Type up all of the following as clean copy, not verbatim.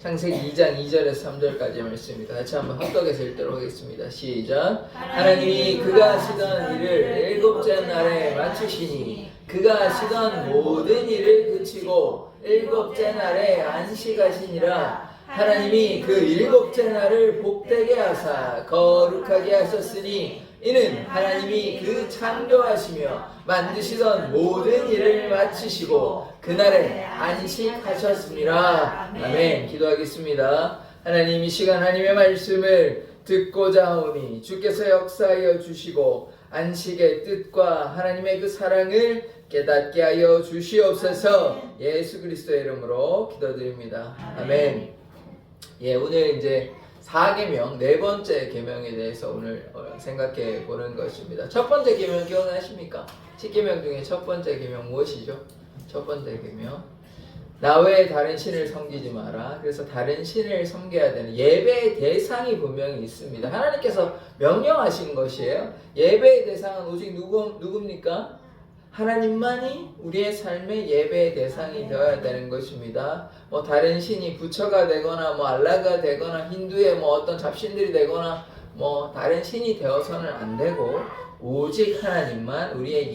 창세기 2장 2절에서 3절까지의 말씀입니다. 같이 한번 합독해서 읽도록 하겠습니다. 시작. 하나님이 그가 하시던 일을 7째 날에 마치시니 그가 하시던 모든 일을 그치고 7째 날에 안식하시니라. 하나님이 그 7째 날을 복되게 하사 거룩하게 하셨으니 이는 하나님이 그 창조하시며 만드시던 모든 일을 마치시고 그날에 안식하셨습니다. 아멘. 기도하겠습니다. 하나님, 이 시간 하나님의 말씀을 듣고자 하오니 주께서 역사하여 주시고 안식의 뜻과 하나님의 그 사랑을 깨닫게 하여 주시옵소서. 예수 그리스도의 이름으로 기도드립니다. 아멘. 오늘 이제 4계명, 네 번째 계명에 대해서 오늘 생각해 보는 것입니다. 첫 번째 계명 기억나십니까? 10계명 중에 첫 번째 계명 무엇이죠? 첫 번째 계명, 나 외에 다른 신을 섬기지 마라. 그래서 다른 신을 섬겨야 되는 예배의 대상이 분명히 있습니다. 하나님께서 명령하신 것이에요. 예배의 대상은 오직 누굽니까? 하나님만이 우리의 삶의 예배의 대상이 되어야 되는 것입니다. 다른 신이 부처가 되거나 알라가 되거나 힌두의 어떤 잡신들이 되거나 다른 신이 되어서는 안 되고 오직 하나님만 우리의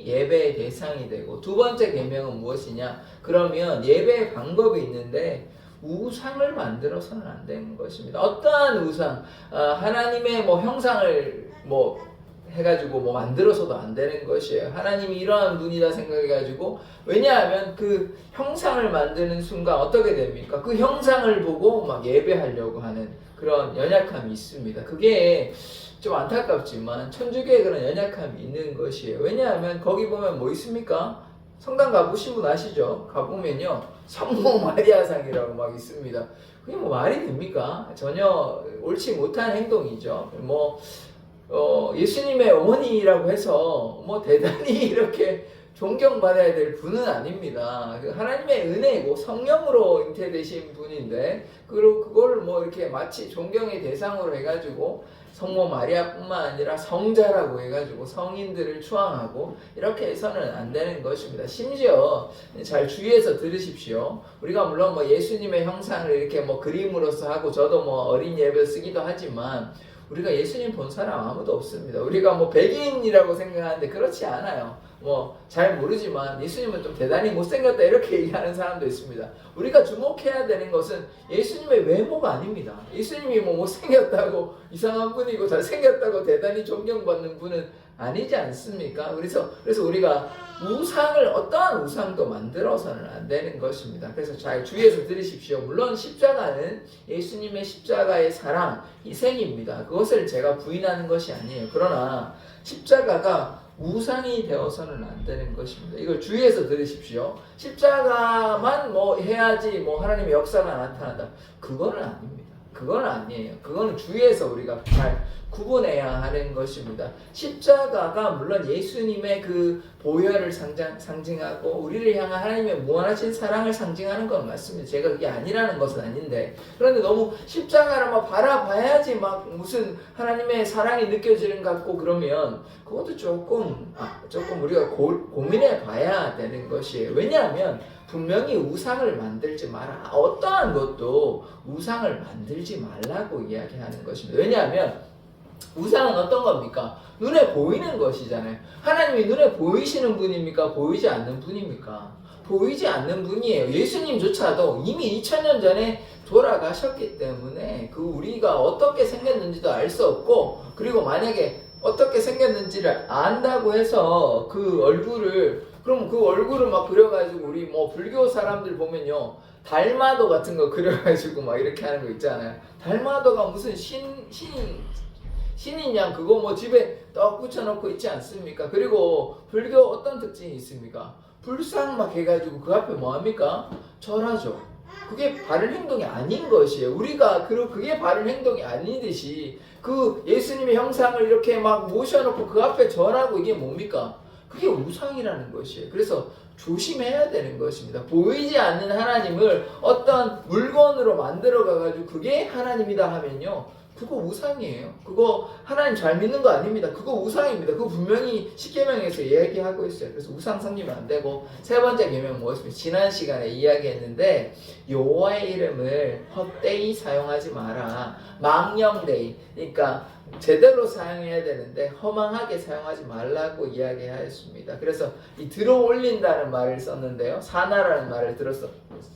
예배의 대상이 되고, 두 번째 계명은 무엇이냐? 그러면 예배의 방법이 있는데 우상을 만들어서는 안 되는 것입니다. 어떠한 우상, 하나님의 형상을 해가지고 만들어서도 안 되는 것이에요. 하나님이 이러한 분이다 생각해가지고, 왜냐하면 그 형상을 만드는 순간 어떻게 됩니까? 그 형상을 보고 예배하려고 하는 그런 연약함이 있습니다. 그게 좀 안타깝지만 천주교에 그런 연약함이 있는 것이에요. 왜냐하면 거기 보면 뭐 있습니까? 성당 가보신 분 아시죠? 가보면요, 성모 마리아상이라고 있습니다. 그게 말이 됩니까? 전혀 옳지 못한 행동이죠. 예수님의 어머니라고 해서 대단히 이렇게 존경받아야 될 분은 아닙니다. 하나님의 은혜고 성령으로 잉태되신 분인데, 그리고 그걸 이렇게 마치 존경의 대상으로 해가지고 성모 마리아뿐만 아니라 성자라고 해가지고 성인들을 추앙하고 이렇게 해서는 안 되는 것입니다. 심지어 잘 주의해서 들으십시오. 우리가 물론 예수님의 형상을 이렇게 그림으로서 하고, 저도 어린 예배 쓰기도 하지만 우리가 예수님 본 사람 아무도 없습니다. 우리가 백인이라고 생각하는데 그렇지 않아요. 잘 모르지만 예수님은 좀 대단히 못생겼다 이렇게 얘기하는 사람도 있습니다. 우리가 주목해야 되는 것은 예수님의 외모가 아닙니다. 예수님이 못생겼다고 이상한 분이고 잘생겼다고 대단히 존경받는 분은 아니지 않습니까? 그래서 우리가 우상을, 어떠한 우상도 만들어서는 안 되는 것입니다. 그래서 잘 주의해서 들으십시오. 물론 십자가는 예수님의 십자가의 사랑, 희생입니다. 그것을 제가 부인하는 것이 아니에요. 그러나 십자가가 우상이 되어서는 안 되는 것입니다. 이걸 주의해서 들으십시오. 십자가만 해야지 하나님의 역사가 나타난다. 그거는 아닙니다. 그건 아니에요. 그거는 주의해서 우리가 잘 구분해야 하는 것입니다. 십자가가 물론 예수님의 그 보혈을 상징하고 우리를 향한 하나님의 무한하신 사랑을 상징하는 건 맞습니다. 제가 그게 아니라는 것은 아닌데, 그런데 너무 십자가를 바라봐야지 무슨 하나님의 사랑이 느껴지는 것 같고 그러면 그것도 조금 우리가 고민해 봐야 되는 것이에요. 왜냐하면 분명히 우상을 만들지 마라. 어떠한 것도 우상을 만들지 말라고 이야기하는 것입니다. 왜냐하면 우상은 어떤 겁니까? 눈에 보이는 것이잖아요. 하나님이 눈에 보이시는 분입니까? 보이지 않는 분입니까? 보이지 않는 분이에요. 예수님조차도 이미 2000년 전에 돌아가셨기 때문에 우리가 어떻게 생겼는지도 알 수 없고, 그리고 만약에 어떻게 생겼는지를 안다고 해서 그 얼굴을 그려가지고 우리 불교 사람들 보면요, 달마도 같은 거 그려가지고 이렇게 하는 거 있잖아요. 달마도가 무슨 신인 양 그거 집에 떡 붙여놓고 있지 않습니까? 그리고 불교 어떤 특징이 있습니까? 불상 해가지고 그 앞에 뭐합니까? 절하죠. 그게 바른 행동이 아닌 것이에요. 우리가 그게 바른 행동이 아니듯이 그 예수님의 형상을 이렇게 모셔놓고 그 앞에 절하고 이게 뭡니까? 그게 우상이라는 것이에요. 그래서 조심해야 되는 것입니다. 보이지 않는 하나님을 어떤 물건으로 만들어 가가지고 그게 하나님이다 하면요, 그거 우상이에요. 그거 하나님 잘 믿는 거 아닙니다. 그거 우상입니다. 그거 분명히 십계명에서 이야기하고 있어요. 그래서 우상 섬기면 안 되고, 세 번째 계명 뭐였습니까? 지난 시간에 이야기했는데 여호와의 이름을 헛되이 사용하지 마라. 망령되이, 그러니까 제대로 사용해야 되는데 허망하게 사용하지 말라고 이야기하였습니다. 그래서 이 들어올린다는 말을 썼는데요, 사나라는 말을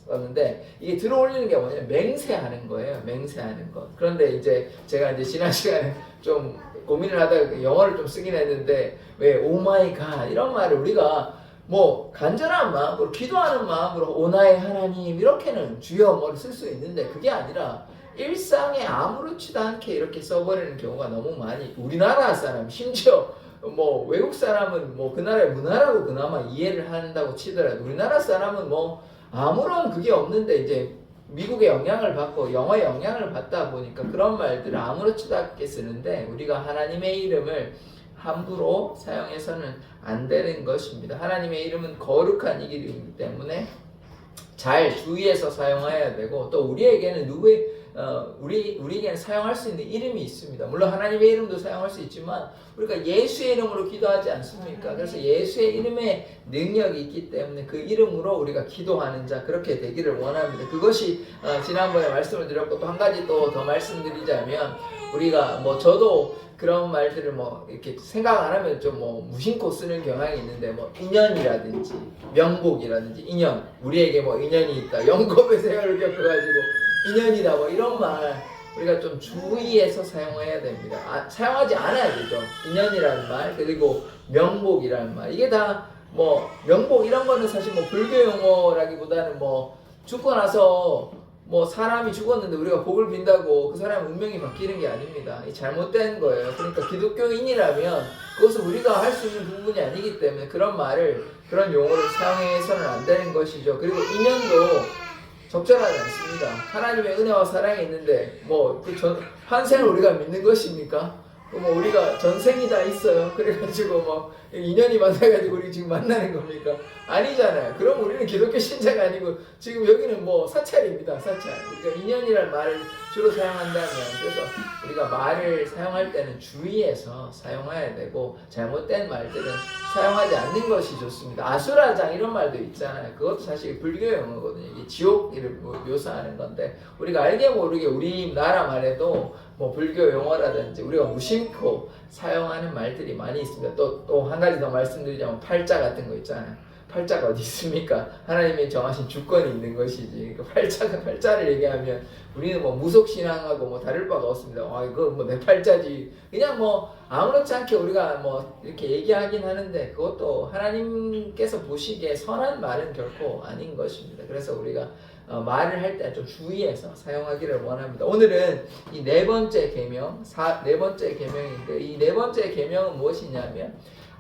썼는데, 이게 들어올리는 게 뭐냐면 맹세하는 거예요. 맹세하는 것. 그런데 이제 제가 이제 지난 시간에 좀 고민을 하다가 영어를 좀 쓰긴 했는데, 왜 오마이 갓 이런 말을 우리가 뭐 간절한 마음으로 기도하는 마음으로 오나의 하나님 이렇게는 주여 뭐를 쓸 수 있는데, 그게 아니라 일상에 아무렇지도 않게 이렇게 써버리는 경우가 너무 많이, 우리나라 사람, 심지어 뭐 외국 사람은 뭐 그 나라의 문화라고 그나마 이해를 한다고 치더라도, 우리나라 사람은 뭐 아무런 그게 없는데 이제 미국의 영향을 받고 영어의 영향을 받다 보니까 그런 말들을 아무렇지도 않게 쓰는데, 우리가 하나님의 이름을 함부로 사용해서는 안 되는 것입니다. 하나님의 이름은 거룩한 이름이기 때문에 잘 주의해서 사용해야 되고, 또 우리에게는 우리에게는 사용할 수 있는 이름이 있습니다. 물론 하나님의 이름도 사용할 수 있지만 우리가 예수의 이름으로 기도하지 않습니까? 그래서 예수의 이름에 능력이 있기 때문에 그 이름으로 우리가 기도하는 자, 그렇게 되기를 원합니다. 그것이 지난번에 말씀을 드렸고, 또 한 가지 또 더 말씀드리자면, 우리가 뭐 저도 그런 말들을 뭐 이렇게 생각 안 하면 좀 뭐 무심코 쓰는 경향이 있는데, 뭐 인연이라든지 명복이라든지, 인연, 우리에게 뭐 인연이 있다, 영겁의 세월을 겪어가지고 인연이다, 뭐 이런 말 우리가 좀 주의해서 사용해야 됩니다. 사용하지 않아야 되죠. 인연이라는 말, 그리고 명복이라는 말, 이게 다 뭐 명복 이런 거는 사실 뭐 불교 용어라기보다는 뭐 죽고 나서 뭐 사람이 죽었는데 우리가 복을 빈다고 그 사람의 운명이 바뀌는 게 아닙니다. 이 잘못된 거예요. 그러니까 기독교인이라면 그것은 우리가 할 수 있는 부분이 아니기 때문에 그런 말을, 그런 용어를 사용해서는 안 되는 것이죠. 그리고 인연도 적절하지 않습니다. 하나님의 은혜와 사랑이 있는데 뭐 그 환생을 우리가 믿는 것입니까? 뭐 우리가 전생이 다 있어요. 그래가지고 뭐 인연이 만나가지고 우리 지금 만나는 겁니까? 아니잖아요. 그럼 우리는 기독교 신자가 아니고 지금 여기는 뭐 사찰입니다. 사찰. 우리가 인연이라는 말을 주로 사용한다면, 그래서 우리가 말을 사용할 때는 주의해서 사용해야 되고, 잘못된 말들은 사용하지 않는 것이 좋습니다. 아수라장 이런 말도 있잖아요. 그것도 사실 불교 용어거든요. 이게 지옥을 묘사하는 건데, 우리가 알게 모르게 우리나라 말에도 뭐 불교 용어라든지 우리가 무심코 사용하는 말들이 많이 있습니다. 또 한 가지 더 말씀드리자면, 팔자 같은 거 있잖아요. 팔자가 어디 있습니까? 하나님이 정하신 주권이 있는 것이지. 팔자를 얘기하면 우리는 뭐 무속신앙하고 뭐 다를 바가 없습니다. 이거 뭐 내 팔자지. 그냥 뭐 아무렇지 않게 우리가 뭐 이렇게 얘기하긴 하는데, 그것도 하나님께서 보시기에 선한 말은 결코 아닌 것입니다. 그래서 우리가 말을 할 때 좀 주의해서 사용하기를 원합니다. 오늘은 이 네 번째 계명, 네 번째 계명인데, 이 네 번째 계명은 무엇이냐면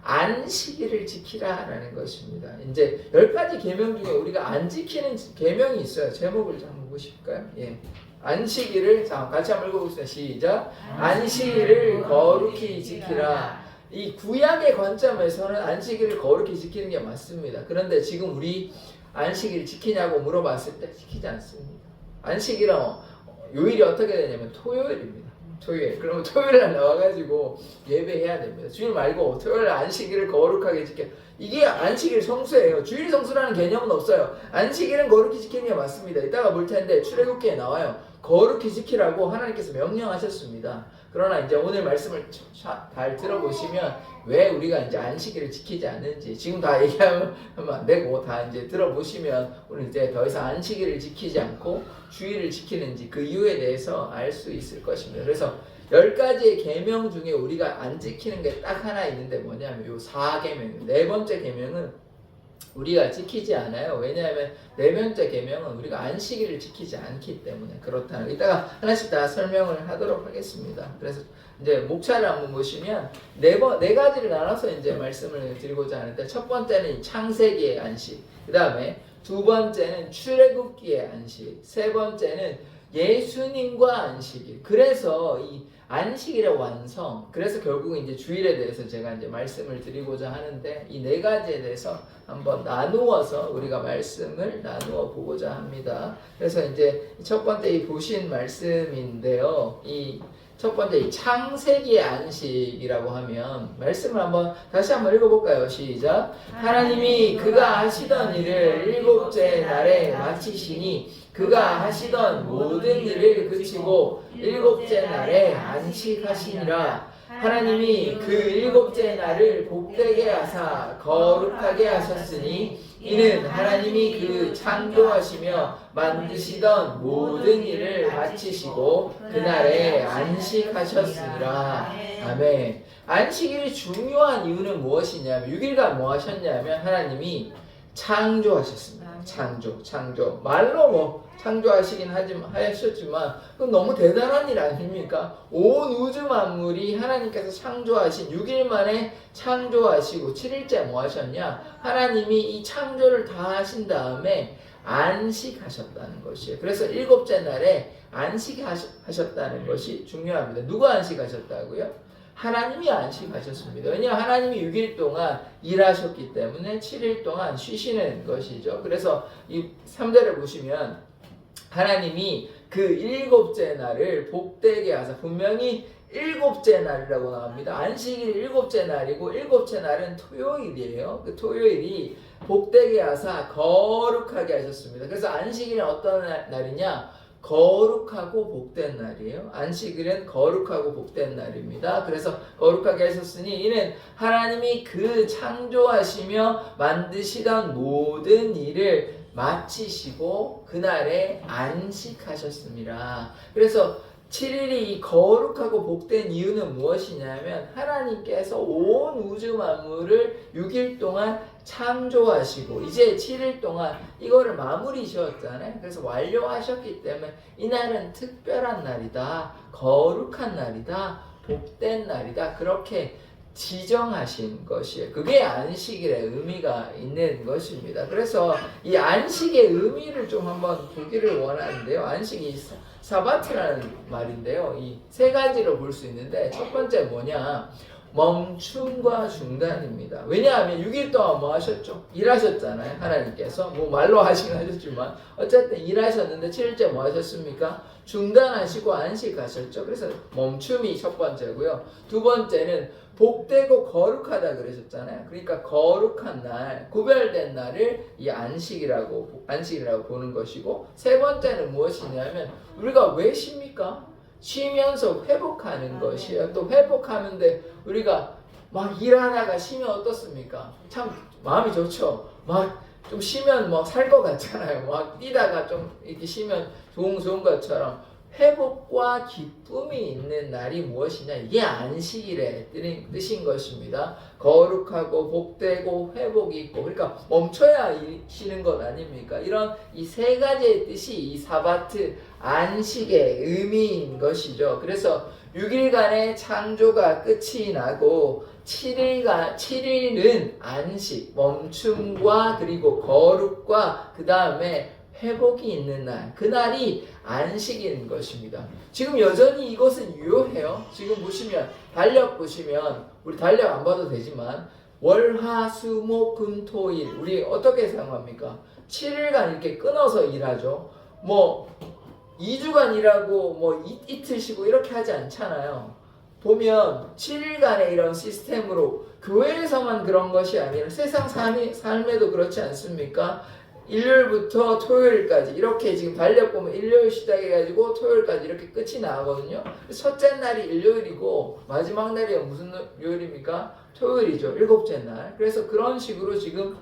안식일을 지키라라는 것입니다. 이제 10가지 계명 중에 우리가 안 지키는 계명이 있어요. 제목을 좀 한번 보실까요? 예. 안식일을, 자, 같이 한번 읽어보겠습니다. 시작. 안식일을 거룩히 지키라. 이 구약의 관점에서는 안식일을 거룩히 지키는 게 맞습니다. 그런데 지금 우리 안식일 지키냐고 물어봤을 때 지키지 않습니다. 안식일은 요일이 어떻게 되냐면 토요일입니다. 토요일. 그러면 토요일 날 나와가지고 예배해야 됩니다. 주일 말고 토요일 안식일을 거룩하게 지켜. 이게 안식일 성수예요. 주일 성수라는 개념은 없어요. 안식일은 거룩히 지키는 게 맞습니다. 이따가 볼 텐데 출애굽기에 나와요. 거룩히 지키라고 하나님께서 명령하셨습니다. 그러나 이제 오늘 말씀을 잘 들어보시면 왜 우리가 이제 안식일을 지키지 않는지 지금 다 얘기하면 안 되고, 다 이제 들어보시면 오늘 이제 더 이상 안식일을 지키지 않고 주일을 지키는지 그 이유에 대해서 알 수 있을 것입니다. 그래서 10가지의 계명 중에 우리가 안 지키는 게 딱 하나 있는데 뭐냐면 요 4계명, 네 번째 계명은 우리가 지키지 않아요. 왜냐하면 네 번째 계명은 우리가 안식일을 지키지 않기 때문에 그렇다는, 이따가 하나씩 다 설명을 하도록 하겠습니다. 그래서 이제 목차를 한번 보시면 네 가지를 나눠서 이제 말씀을 드리고자 하는데, 첫 번째는 창세기의 안식, 그 다음에 두 번째는 출애굽기의 안식, 세 번째는 예수님과 안식일. 그래서 이 안식일의 완성, 그래서 결국은 이제 주일에 대해서 제가 이제 말씀을 드리고자 하는데, 이 네 가지에 대해서 한번 나누어서 우리가 말씀을 나누어 보고자 합니다. 그래서 이제 첫 번째 이 보신 말씀인데요, 이 첫 번째 이 창세기의 안식이라고 하면 말씀을 다시 한번 읽어볼까요? 시작. 하나님이 그가 하시던 일을 일곱째 날에 마치시니 그가 하시던 모든 일을 그치고 일곱째 날에 안식하시니라. 하나님이 그 일곱째 날을 복되게 하사 거룩하게 하셨으니 이는 하나님이 그 창조하시며 만드시던 모든 일을 마치시고 그날에 안식하셨으니라. 아멘. 안식일이 중요한 이유는 무엇이냐면 6일간 뭐 하셨냐면 하나님이 창조하셨습니다. 창조. 말로 창조하시긴 하셨지만 그건 너무 대단한 일 아닙니까? 온 우주 만물이 하나님께서 창조하신 6일 만에 창조하시고 7일째 뭐 하셨냐? 하나님이 이 창조를 다 하신 다음에 안식하셨다는 것이에요. 그래서 일곱째 날에 안식하셨다는 것이 중요합니다. 누가 안식하셨다고요? 하나님이 안식하셨습니다. 왜냐하면 하나님이 6일 동안 일하셨기 때문에 7일 동안 쉬시는 것이죠. 그래서 이 3절을 보시면 하나님이 그 일곱째 날을 복되게 하사, 분명히 일곱째 날이라고 나옵니다. 안식일 일곱째 날이고 일곱째 날은 토요일이에요. 그 토요일이 복되게 하사 거룩하게 하셨습니다. 그래서 안식일은 어떤 날이냐? 거룩하고 복된 날이에요. 안식일은 거룩하고 복된 날입니다. 그래서 거룩하게 하셨으니 이는 하나님이 그 창조하시며 만드시던 모든 일을 마치시고 그날에 안식하셨습니다. 그래서 7일이 이 거룩하고 복된 이유는 무엇이냐면 하나님께서 온 우주 만물을 6일 동안 창조하시고 이제 7일 동안 이거를 마무리 지었잖아요. 그래서 완료하셨기 때문에 이날은 특별한 날이다, 거룩한 날이다, 복된 날이다, 그렇게 지정하신 것이에요. 그게 안식일의 의미가 있는 것입니다. 그래서 이 안식의 의미를 좀 한번 보기를 원하는데요. 안식이 사바트라는 말인데요. 이 세 가지로 볼 수 있는데 첫 번째 뭐냐? 멈춤과 중단입니다. 왜냐하면 6일 동안 뭐 하셨죠? 일하셨잖아요. 하나님께서 뭐 말로 하시긴 하셨지만 어쨌든 일하셨는데 7일째 뭐 하셨습니까? 중단하시고 안식하셨죠. 그래서 멈춤이 첫 번째고요. 두 번째는 복되고 거룩하다 그러셨잖아요. 그러니까 거룩한 날, 구별된 날을 이 안식이라고 보는 것이고, 세 번째는 무엇이냐면 우리가 왜 쉽니까? 쉬면서 회복하는 것이에요. 또 회복하는데 우리가 막 일하다가 쉬면 어떻습니까? 참 마음이 좋죠. 막 좀 쉬면 뭐 살 것 같잖아요. 막 뛰다가 좀 이렇게 쉬면 좋은 것처럼 회복과 기쁨이 있는 날이 무엇이냐? 이게 안식일의 뜻인 것입니다. 거룩하고 복되고 회복이 있고, 그러니까 멈춰야 쉬는 것 아닙니까? 이런 이 세 가지의 뜻이 이 사바트 안식의 의미인 것이죠. 그래서 6일간의 창조가 끝이 나고 7일은 안식, 멈춤과 그리고 거룩과 그 다음에 회복이 있는 날, 그날이 안식인 것입니다. 지금 여전히 이것은 유효해요. 지금 보시면 달력 보시면 우리 달력 안 봐도 되지만 월, 화, 수, 목, 금, 토, 일 우리 어떻게 생각합니까? 7일간 이렇게 끊어서 일하죠. 뭐 2주간 일하고 뭐 이틀 쉬고 이렇게 하지 않잖아요. 보면 7일간의 이런 시스템으로 교회에서만 그런 것이 아니라 세상 삶에도 그렇지 않습니까? 일요일부터 토요일까지 이렇게 지금 달력 보면 일요일 시작해가지고 토요일까지 이렇게 끝이 나거든요. 첫째 날이 일요일이고 마지막 날이 무슨 요일입니까? 토요일이죠. 일곱째 날. 그래서 그런 식으로 지금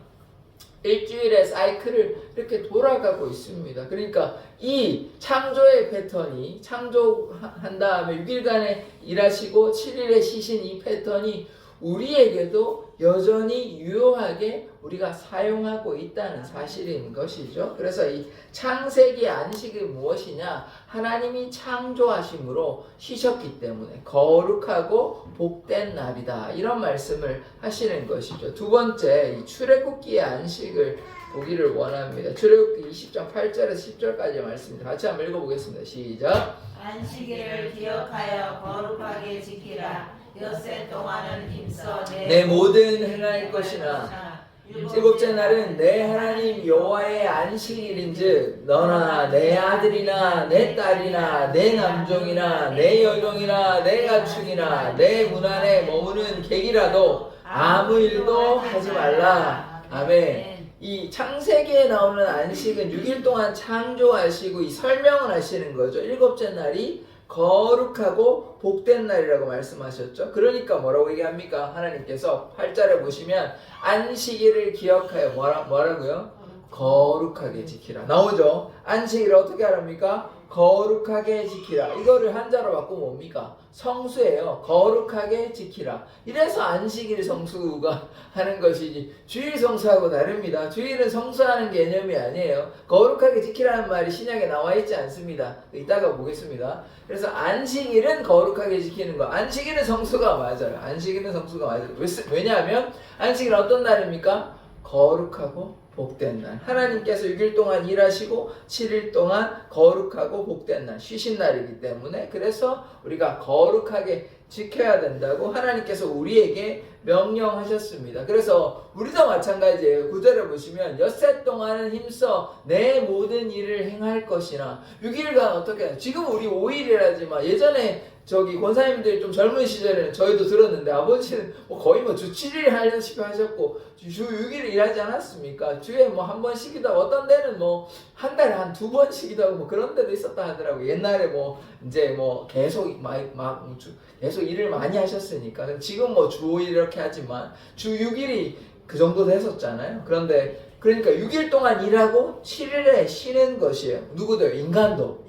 일주일의 사이클을 이렇게 돌아가고 있습니다. 그러니까 이 창조의 패턴이 창조한 다음에 6일간에 일하시고 7일에 쉬신 이 패턴이 우리에게도 여전히 유효하게 우리가 사용하고 있다는 사실인 것이죠. 그래서 이 창세기 안식은 무엇이냐? 하나님이 창조하심으로 쉬셨기 때문에 거룩하고 복된 날이다. 이런 말씀을 하시는 것이죠. 두 번째, 이 출애굽기의 안식을 보기를 원합니다. 출애굽기 20장 8절에서 10절까지 말씀입니다. 같이 한번 읽어보겠습니다. 시작. 안식일을 기억하여 거룩하게 지키라. 엿새 동안은 힘써 내 모든 행할 것이나 일곱째 날은 내 하나님 여호와의 안식일인즉 너나 내 아들이나 내 딸이나 내 남종이나 내 여종이나 내 가축이나 내 문 안에 머무는 객이라도 아무 일도 하지 말라. 아멘. 이 창세기에 나오는 안식은 6일 동안 창조하시고 이 설명을 하시는 거죠. 일곱째 날이 거룩하고 복된 날이라고 말씀하셨죠. 그러니까 뭐라고 얘기합니까? 하나님께서 8절에 보시면 안식일을 기억하여 뭐라고요? 거룩하게 지키라. 나오죠? 안식일을 어떻게 하랍니까? 거룩하게 지키라. 이거를 한자로 바꾸면 뭡니까? 성수예요. 거룩하게 지키라. 이래서 안식일 성수가 하는 것이지 주일 성수하고 다릅니다. 주일은 성수하는 개념이 아니에요. 거룩하게 지키라는 말이 신약에 나와 있지 않습니다. 이따가 보겠습니다. 그래서 안식일은 거룩하게 지키는 거. 안식일은 성수가 맞아요. 안식일은 성수가 맞아요. 왜냐하면 안식일은 어떤 날입니까? 거룩하고 복된 날. 하나님께서 6일 동안 일하시고 7일 동안 거룩하고 복된 날, 쉬신 날이기 때문에 그래서 우리가 거룩하게 지켜야 된다고 하나님께서 우리에게 명령하셨습니다. 그래서 우리도 마찬가지예요. 9절에 보시면 엿새 동안은 힘써 내 모든 일을 행할 것이나 6일간 어떻게 해요? 지금 우리 5일이라지만 예전에 저기 권사님들이 좀 젊은 시절에는 저희도 들었는데 아버지는 뭐 거의 뭐 주 7일 하시다시피 하셨고 주 6일 일하지 않았습니까? 주에 뭐 한 번 쉬기도 하고 어떤 데는 뭐 한 달에 한 2번 쉬기도 하고 뭐 그런 데도 있었다 하더라고요. 옛날에 뭐 이제 뭐 계속 계속 일을 많이 하셨으니까 지금 뭐 주 5일 이렇게 하지만 주 6일이 그 정도 됐었잖아요. 그런데 그러니까 6일 동안 일하고 7일에 쉬는 것이에요. 누구들? 인간도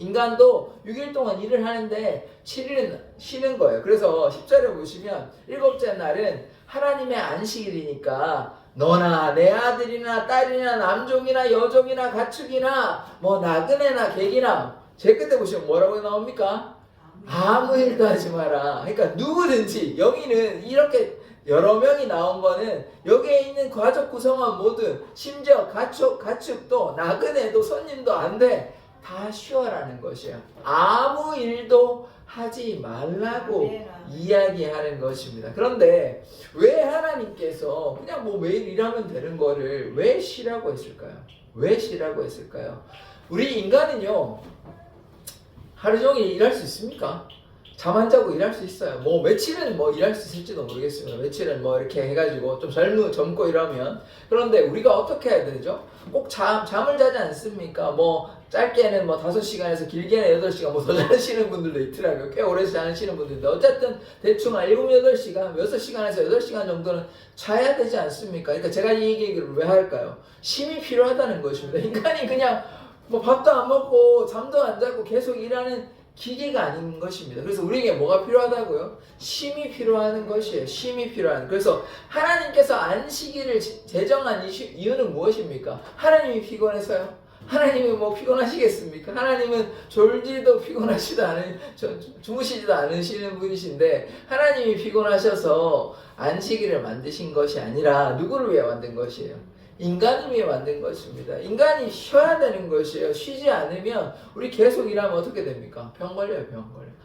6일 동안 일을 하는데 7일은 쉬는 거예요. 그래서 10절에 보시면 일곱째 날은 하나님의 안식일이니까 너나 내 아들이나 딸이나 남종이나 여종이나 가축이나 뭐 나그네나 객이나 제 끝에 보시면 뭐라고 나옵니까? 아무 일도 하지 마라. 그러니까 누구든지 여기는 이렇게 여러 명이 나온 거는 여기에 있는 가족 구성원 모두 심지어 가축도 나그네도 손님도 안 돼. 다 쉬어라는 것이에요. 아무 일도 하지 말라고 이야기하는 것입니다. 그런데 왜 하나님께서 그냥 뭐 매일 일하면 되는 거를 왜 쉬라고 했을까요? 왜 쉬라고 했을까요? 우리 인간은요 하루 종일 일할 수 있습니까? 잠 안 자고 일할 수 있어요. 뭐 며칠은 뭐 일할 수 있을지도 모르겠습니다. 며칠은 뭐 이렇게 해가지고 좀 젊고 이러면. 그런데 우리가 어떻게 해야 되죠? 꼭 잠을 자지 않습니까? 뭐 짧게는 뭐 5시간에서 길게는 8시간 뭐 더 자시는 분들도 있더라고요. 꽤 오래 자시는 분들인데 어쨌든 대충 한 7, 8시간, 6시간에서 8시간 정도는 자야 되지 않습니까? 그러니까 제가 이 얘기를 왜 할까요? 쉼이 필요하다는 것입니다. 인간이 그냥 뭐 밥도 안 먹고 잠도 안 자고 계속 일하는 기계가 아닌 것입니다. 그래서 우리에게 뭐가 필요하다고요? 쉼이 필요한 것이에요. 쉼이 필요한. 그래서 하나님께서 안식일을 제정한 이유는 무엇입니까? 하나님이 피곤해서요? 하나님이 뭐 피곤하시겠습니까? 하나님은 졸지도 피곤하시도 않은, 주무시지도 않으시는 분이신데 하나님이 피곤하셔서 안식일을 만드신 것이 아니라 누구를 위해 만든 것이에요? 인간을 위해 만든 것입니다. 인간이 쉬어야 되는 것이에요. 쉬지 않으면 우리 계속 일하면 어떻게 됩니까? 병 걸려요.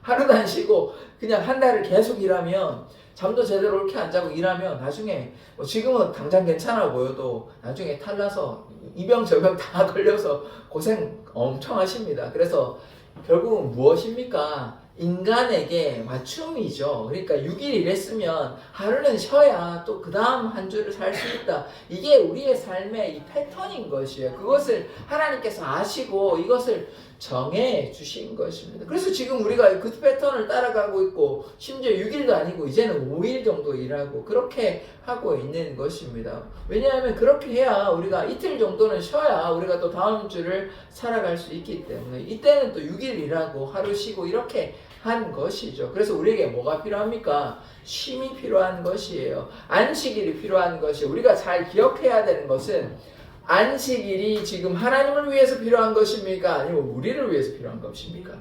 하루도 안 쉬고 그냥 한 달을 계속 일하면 잠도 제대로 이렇게 안 자고 일하면 나중에 뭐 지금은 당장 괜찮아 보여도 나중에 탈나서 이병 저병 다 걸려서 고생 엄청 하십니다. 그래서 결국은 무엇입니까? 인간에게 맞춤이죠. 그러니까 6일 일했으면 하루는 쉬어야 또 그 다음 한 주를 살 수 있다. 이게 우리의 삶의 이 패턴인 것이에요. 그것을 하나님께서 아시고 이것을 정해 주신 것입니다. 그래서 지금 우리가 그 패턴을 따라가고 있고 심지어 6일도 아니고 이제는 5일 정도 일하고 그렇게 하고 있는 것입니다. 왜냐하면 그렇게 해야 우리가 이틀 정도는 쉬어야 우리가 또 다음 주를 살아갈 수 있기 때문에 이때는 또 6일 일하고 하루 쉬고 이렇게 한 것이죠. 그래서 우리에게 뭐가 필요합니까? 쉼이 필요한 것이에요. 안식일이 필요한 것이 우리가 잘 기억해야 되는 것은 안식일이 지금 하나님을 위해서 필요한 것입니까? 아니면 우리를 위해서 필요한 것입니까?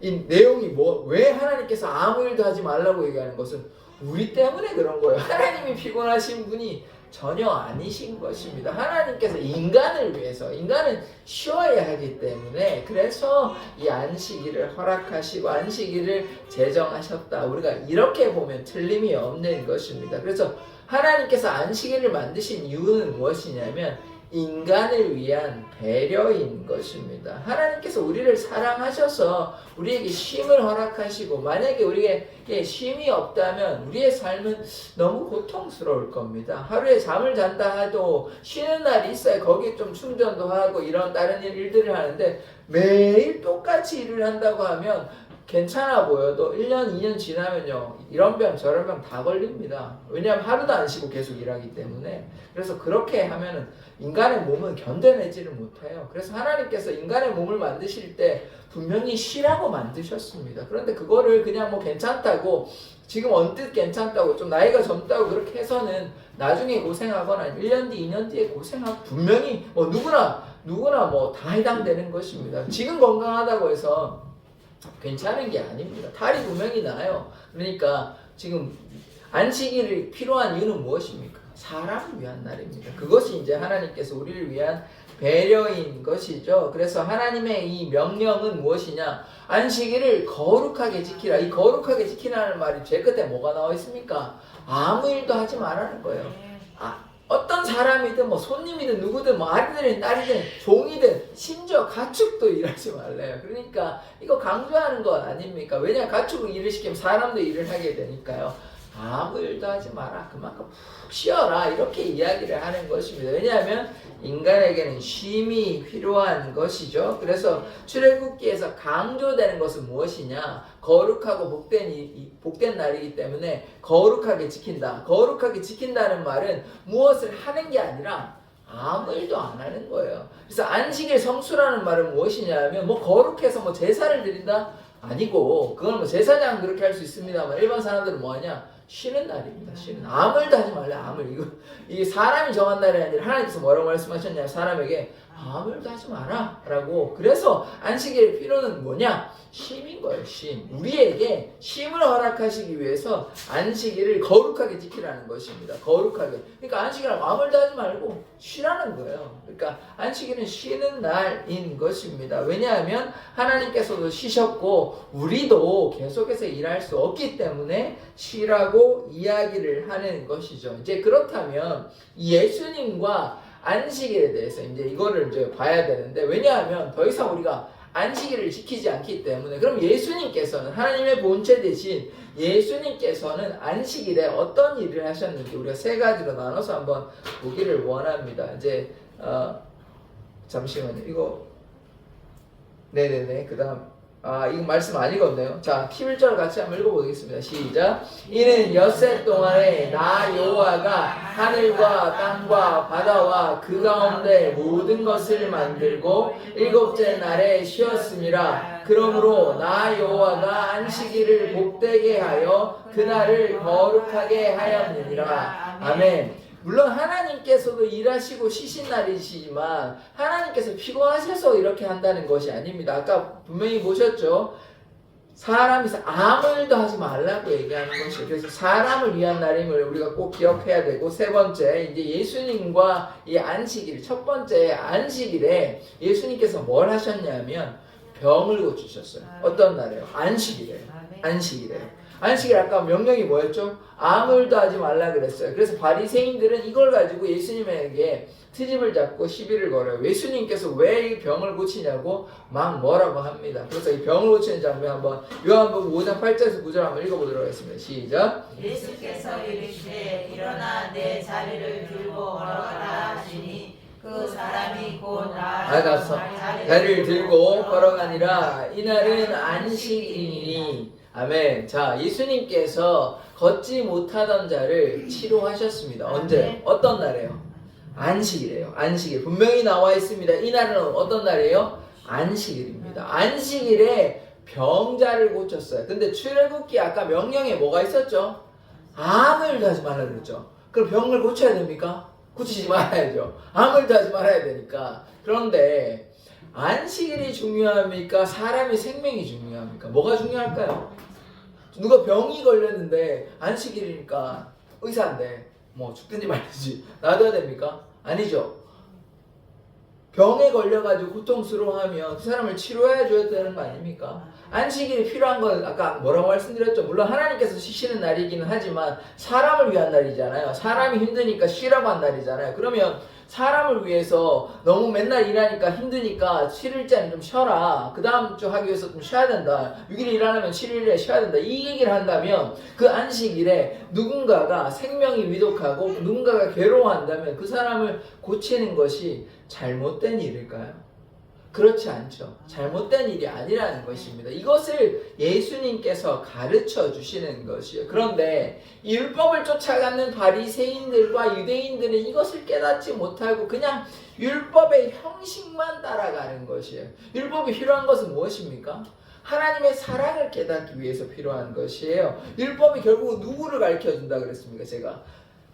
이 내용이 왜 하나님께서 아무 일도 하지 말라고 얘기하는 것은 우리 때문에 그런 거예요. 하나님이 피곤하신 분이 전혀 아니신 것입니다. 하나님께서 인간을 위해서, 인간은 쉬어야 하기 때문에 그래서 이 안식일을 허락하시고 안식일을 제정하셨다. 우리가 이렇게 보면 틀림이 없는 것입니다. 그래서 하나님께서 안식일을 만드신 이유는 무엇이냐면 인간을 위한 배려인 것입니다. 하나님께서 우리를 사랑하셔서 우리에게 쉼을 허락하시고, 만약에 우리에게 쉼이 없다면 우리의 삶은 너무 고통스러울 겁니다. 하루에 잠을 잔다 해도 쉬는 날이 있어야 거기에 좀 충전도 하고 이런 다른 일들을 하는데, 매일 똑같이 일을 한다고 하면 괜찮아 보여도 1년, 2년 지나면요, 이런 병 저런 병 다 걸립니다. 왜냐하면 하루도 안 쉬고 계속 일하기 때문에. 그래서 그렇게 하면은 인간의 몸은 견뎌내지를 못해요. 그래서 하나님께서 인간의 몸을 만드실 때 분명히 쉬라고 만드셨습니다. 그런데 그거를 그냥 뭐 괜찮다고, 지금 언뜻 괜찮다고, 좀 나이가 젊다고 그렇게 해서는 나중에 고생하거나 1년 뒤, 2년 뒤에 고생하고, 분명히 뭐 누구나 뭐 다 해당되는 것입니다. 지금 건강하다고 해서 괜찮은 게 아닙니다. 탈이 분명히 나요. 그러니까 지금 안식일이 필요한 이유는 무엇입니까? 사람을 위한 날입니다. 그것이 이제 하나님께서 우리를 위한 배려인 것이죠. 그래서 하나님의 이 명령은 무엇이냐? 안식일을 거룩하게 지키라. 이 거룩하게 지키라는 말이 제 끝에 뭐가 나와 있습니까? 아무 일도 하지 말라는 거예요. 어떤 사람이든 뭐 손님이든 누구든 뭐 아들이든 딸이든 종이든 심지어 가축도 일하지 말래요. 그러니까 이거 강조하는 건 아닙니까? 왜냐, 가축을 일을 시키면 사람도 일을 하게 되니까요. 아무 일도 하지 마라. 그만큼 푹 쉬어라. 이렇게 이야기를 하는 것입니다. 왜냐하면 인간에게는 쉼이 필요한 것이죠. 그래서 출애굽기에서 강조되는 것은 무엇이냐? 거룩하고 복된 날이기 때문에 거룩하게 지킨다. 거룩하게 지킨다는 말은 무엇을 하는 게 아니라 아무 일도 안 하는 거예요. 그래서 안식일 성수라는 말은 무엇이냐면 뭐 거룩해서 뭐 제사를 드린다? 아니고, 그건 뭐 제사장 그렇게 할 수 있습니다만 일반 사람들은 뭐하냐? 쉬는 날입니다. 쉬는. 아무 일도 하지 말래. 아무 일. 이게 사람이 정한 날이 아니라 하나님께서 뭐라고 말씀하셨냐? 사람에게 아무 일도 하지 마라 라고. 그래서 안식일의 필요는 뭐냐? 쉼인 거예요. 쉼. 우리에게 쉼을 허락하시기 위해서 안식일을 거룩하게 지키라는 것입니다. 거룩하게. 그러니까 안식일은 아무 일도 하지 말고 쉬라는 거예요. 그러니까 안식일은 쉬는 날인 것입니다. 왜냐하면 하나님께서도 쉬셨고 우리도 계속해서 일할 수 없기 때문에 쉬라고 이야기를 하는 것이죠. 이제 그렇다면 예수님과 안식일에 대해서 이제 이거를 이제 봐야 되는데, 왜냐하면 더 이상 우리가 안식일을 지키지 않기 때문에, 그럼 예수님께서는, 하나님의 본체 대신 예수님께서는 안식일에 어떤 일을 하셨는지 우리가 세 가지로 나눠서 한번 보기를 원합니다. 이제 잠시만요. 이거 네네네. 그 다음 이거 말씀 안 읽었네요. 자, 11절 같이 한번 읽어보겠습니다. 시작. 이는 엿새 동안에 나 여호와가 하늘과 땅과 바다와 그 가운데 모든 것을 만들고 일곱째 날에 쉬었음이라. 그러므로 나 여호와가 안식일을 복되게 하여 그날을 거룩하게 하였느니라. 아멘. 물론 하나님께서도 일하시고 쉬신 날이시지만 하나님께서 피곤하셔서 이렇게 한다는 것이 아닙니다. 아까 분명히 보셨죠? 사람이 아무 일도 하지 말라고 얘기하는 것이에요. 그래서 사람을 위한 날임을 우리가 꼭 기억해야 되고, 세 번째, 이제 예수님과 이 안식일, 첫 번째 안식일에 예수님께서 뭘 하셨냐면 병을 고치셨어요. 어떤 날이에요? 안식일에. 안식일 아까 명령이 뭐였죠? 아무 일도 하지 말라 그랬어요. 그래서 바리새인들은 이걸 가지고 예수님에게 트집을 잡고 시비를 걸어요. 예수님께서 왜 이 병을 고치냐고 막 뭐라고 합니다. 그래서 이 병을 고치는 장면 한번 요한복음 5장 8절에서 9절 한번 읽어보도록 하겠습니다. 시작. 예수께서 이르시되 일어나 내 자리를 들고 걸어가라 하시니 그 사람이 곧 나아가서 자리를 들고 걸어가니라. 이날은 안식일이니. 아멘. 자, 예수님께서 걷지 못하던 자를 치료하셨습니다. 언제? 어떤 날이에요? 안식일이에요. 안식일. 분명히 나와 있습니다. 이날은 어떤 날이에요? 안식일입니다. 안식일에 병자를 고쳤어요. 근데 출애굽기 아까 명령에 뭐가 있었죠? 아무 일도 하지 말라 그랬죠. 그럼 병을 고쳐야 됩니까? 고치지 말아야죠. 아무 일도 하지 말아야 되니까. 그런데 안식일이 중요합니까? 사람의 생명이 중요합니까? 뭐가 중요할까요? 누가 병이 걸렸는데 안식일이니까 의사인데 뭐 죽든지 말든지 놔둬야 됩니까? 아니죠. 병에 걸려가지고 고통스러워하면 그 사람을 치료해 줘야 되는 거 아닙니까? 안식일이 필요한 건 아까 뭐라고 말씀드렸죠? 물론 하나님께서 쉬시는 날이기는 하지만 사람을 위한 날이잖아요. 사람이 힘드니까 쉬라고 한 날이잖아요. 그러면 사람을 위해서 너무 맨날 일하니까 힘드니까 7일째는 좀 쉬어라. 그 다음 주 하기 위해서 좀 쉬어야 된다. 6일 일하려면 7일에 쉬어야 된다. 이 얘기를 한다면 그 안식일에 누군가가 생명이 위독하고 누군가가 괴로워한다면 그 사람을 고치는 것이 잘못된 일일까요? 그렇지 않죠. 잘못된 일이 아니라는 것입니다. 이것을 예수님께서 가르쳐 주시는 것이에요. 그런데 이 율법을 쫓아가는 바리새인들과 유대인들은 이것을 깨닫지 못하고 그냥 율법의 형식만 따라가는 것이에요. 율법이 필요한 것은 무엇입니까? 하나님의 사랑을 깨닫기 위해서 필요한 것이에요. 율법이 결국 누구를 가르쳐 준다 그랬습니까? 제가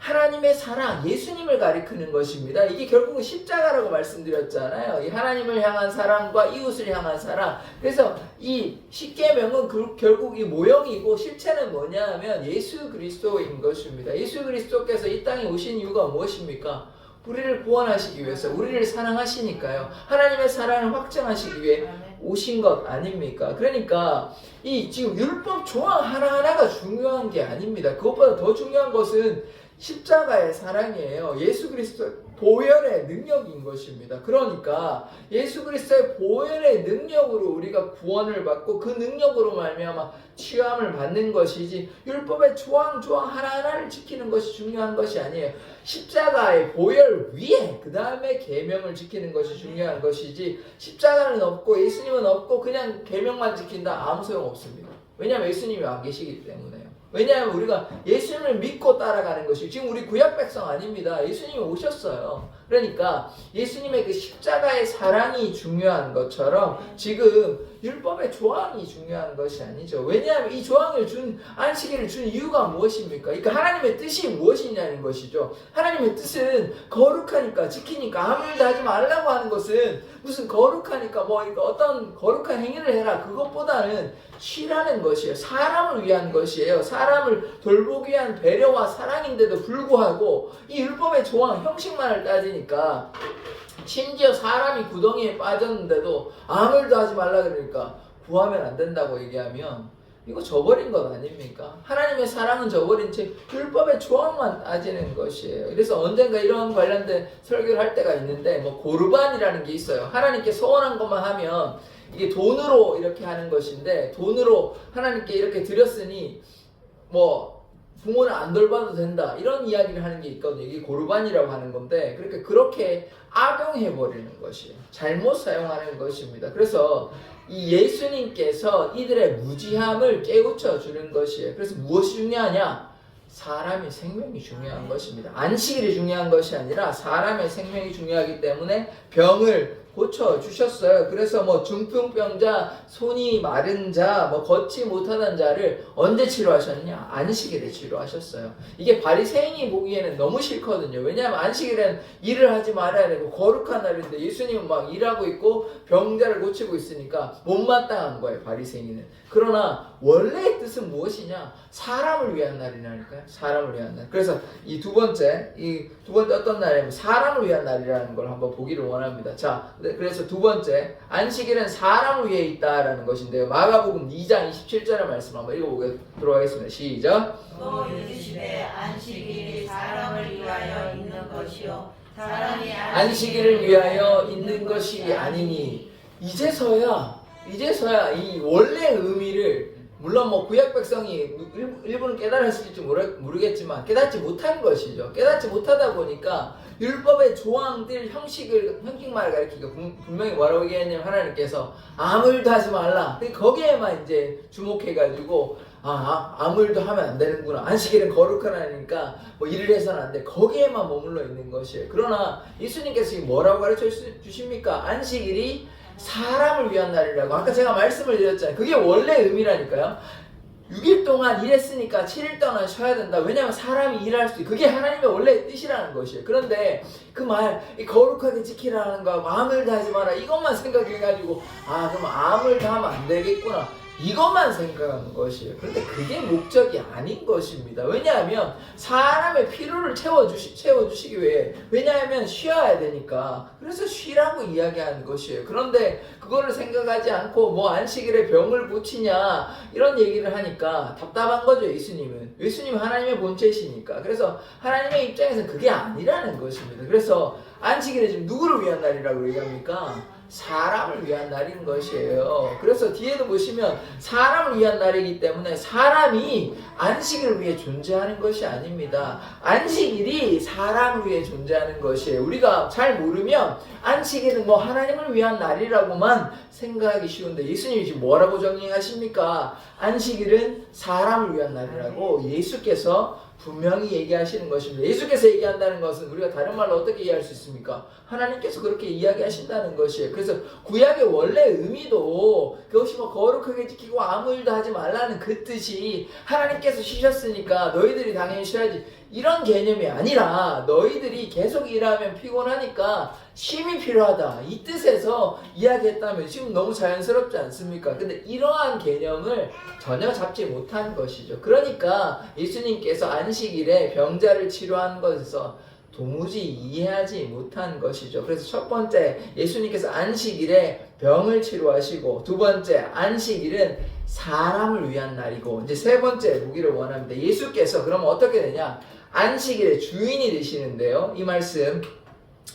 하나님의 사랑, 예수님을 가리키는 것입니다. 이게 결국은 십자가라고 말씀드렸잖아요. 이 하나님을 향한 사랑과 이웃을 향한 사랑. 그래서 이 십계명은 결국 이 모형이고 실체는 뭐냐 하면 예수 그리스도인 것입니다. 예수 그리스도께서 이 땅에 오신 이유가 무엇입니까? 우리를 구원하시기 위해서, 우리를 사랑하시니까요. 하나님의 사랑을 확증하시기 위해 오신 것 아닙니까? 그러니까 이 지금 율법 조항 하나하나가 중요한 게 아닙니다. 그것보다 더 중요한 것은 십자가의 사랑이에요. 예수 그리스도의 보혈의 능력인 것입니다. 그러니까 예수 그리스도의 보혈의 능력으로 우리가 구원을 받고 그 능력으로 말미암아 취함을 받는 것이지 율법의 조항 하나하나를 지키는 것이 중요한 것이 아니에요. 십자가의 보혈 위에 그 다음에 계명을 지키는 것이 중요한 것이지 십자가는 없고 예수님은 없고 그냥 계명만 지킨다 아무 소용 없습니다. 왜냐하면 예수님이 안 계시기 때문에요. 왜냐하면 우리가 예수님을 믿고 따라가는 것이 지금 우리 구약 백성 아닙니다. 예수님이 오셨어요. 그러니까 예수님의 그 십자가의 사랑이 중요한 것처럼 지금 율법의 조항이 중요한 것이 아니죠. 왜냐하면 이 조항을 안식일을 준 이유가 무엇입니까? 그러니까 하나님의 뜻이 무엇이냐는 것이죠. 하나님의 뜻은 거룩하니까 지키니까 아무 일도 하지 말라고 하는 것은 무슨 거룩하니까 뭐 어떤 거룩한 행위를 해라 그것보다는 쉬라는 것이에요. 사람을 위한 것이에요. 사람을 돌보기 위한 배려와 사랑인데도 불구하고 이 율법의 조항 형식만을 따지니까 심지어 사람이 구덩이에 빠졌는데도 아무 일도 하지 말라 그러니까 구하면 안 된다고 얘기하면 이거 저버린 것 아닙니까? 하나님의 사랑은 저버린 채 율법의 조항만 따지는 것이에요. 그래서 언젠가 이런 관련된 설교를 할 때가 있는데 뭐 고르반이라는 게 있어요. 하나님께 소원한 것만 하면 이게 돈으로 이렇게 하는 것인데 돈으로 하나님께 이렇게 드렸으니 뭐 부모는 안 돌봐도 된다 이런 이야기를 하는 게 있거든요. 이게 고르반이라고 하는 건데 그렇게 악용해버리는 것이에요. 잘못 사용하는 것입니다. 그래서 이 예수님께서 이들의 무지함을 깨우쳐 주는 것이에요. 그래서 무엇이 중요하냐? 사람의 생명이 중요한 것입니다. 안식일이 중요한 것이 아니라 사람의 생명이 중요하기 때문에 병을 고쳐주셨어요. 그래서 뭐 중풍병자, 손이 마른 자, 뭐 걷지 못하는 자를 언제 치료하셨느냐? 안식일에 치료하셨어요. 이게 바리새인이 보기에는 너무 싫거든요. 왜냐하면 안식일에는 일을 하지 말아야 되고 거룩한 날인데 예수님은 막 일하고 있고 병자를 고치고 있으니까 못마땅한 거예요. 바리새인은. 그러나 원래의 뜻은 무엇이냐? 사람을 위한 날이라니까요. 사람을 위한 날. 그래서 이 두 번째 어떤 날이냐면 사람을 위한 날이라는 걸 한번 보기를 원합니다. 자, 그래서 두 번째 안식일은 사람을 위해 있다라는 것인데요. 마가복음 2장 27절의 말씀 한번 읽어보도록 하겠습니다. 시작. 또 이르시되 안식일이 사람을 위하여 있는 것이요 사람이 안식일을 위하여 있는 것이 아니니 이제서야 이 원래 의미를 물론 뭐 구약 백성이 일부는 깨달았을지 모르겠지만 깨닫지 못한 것이죠. 깨닫지 못하다 보니까 율법의 조항들 형식만을 가리키고 분명히 뭐라고 얘기했냐면 하나님께서 아무 일도 하지 말라. 거기에만 이제 주목해가지고 아무 일도 하면 안 되는구나. 안식일은 거룩한 날이니까 뭐 일을 해서는 안 돼. 거기에만 머물러 있는 것이에요. 그러나 예수님께서 뭐라고 가르쳐 주십니까? 안식일이 사람을 위한 날이라고 아까 제가 말씀을 드렸잖아요. 그게 원래 의미라니까요. 6일 동안 일했으니까 7일 동안 쉬어야 된다. 왜냐하면 사람이 일할 수 있고 그게 하나님의 원래 뜻이라는 것이에요. 그런데 그 말 거룩하게 지키라는 거 아무 일도 하지 마라 이것만 생각해가지고 그럼 아무 일도 하면 안 되겠구나 이것만 생각하는 것이에요. 그런데 그게 목적이 아닌 것입니다. 왜냐하면 사람의 필요를 채워주시기 위해, 왜냐하면 쉬어야 되니까. 그래서 쉬라고 이야기하는 것이에요. 그런데 그거를 생각하지 않고 뭐 안식일에 병을 고치냐 이런 얘기를 하니까 답답한 거죠. 예수님은 하나님의 본체이시니까. 그래서 하나님의 입장에서는 그게 아니라는 것입니다. 그래서 안식일에 지금 누구를 위한 날이라고 얘기합니까? 사람을 위한 날인 것이에요. 그래서 뒤에도 보시면 사람을 위한 날이기 때문에 사람이 안식일을 위해 존재하는 것이 아닙니다. 안식일이 사람을 위해 존재하는 것이에요. 우리가 잘 모르면 안식일은 뭐 하나님을 위한 날이라고만 생각하기 쉬운데, 예수님이 지금 뭐라고 정의하십니까? 안식일은 사람을 위한 날이라고 예수께서 분명히 얘기하시는 것입니다. 예수께서 얘기한다는 것은 우리가 다른 말로 어떻게 이해할 수 있습니까? 하나님께서 그렇게 이야기하신다는 것이에요. 그래서 구약의 원래 의미도 그것이 뭐 거룩하게 지키고 아무 일도 하지 말라는 그 뜻이 하나님께서 쉬셨으니까 너희들이 당연히 쉬어야지 이런 개념이 아니라 너희들이 계속 일하면 피곤하니까 쉼이 필요하다 이 뜻에서 이야기했다면 지금 너무 자연스럽지 않습니까? 근데 이러한 개념을 전혀 잡지 못한 것이죠. 그러니까 예수님께서 안식일에 병자를 치료한 것에서 도무지 이해하지 못한 것이죠. 그래서 첫 번째, 예수님께서 안식일에 병을 치료하시고, 두 번째, 안식일은 사람을 위한 날이고, 이제 세 번째 보기를 원합니다. 예수께서 그러면 어떻게 되냐? 안식일의 주인이 되시는데요. 이 말씀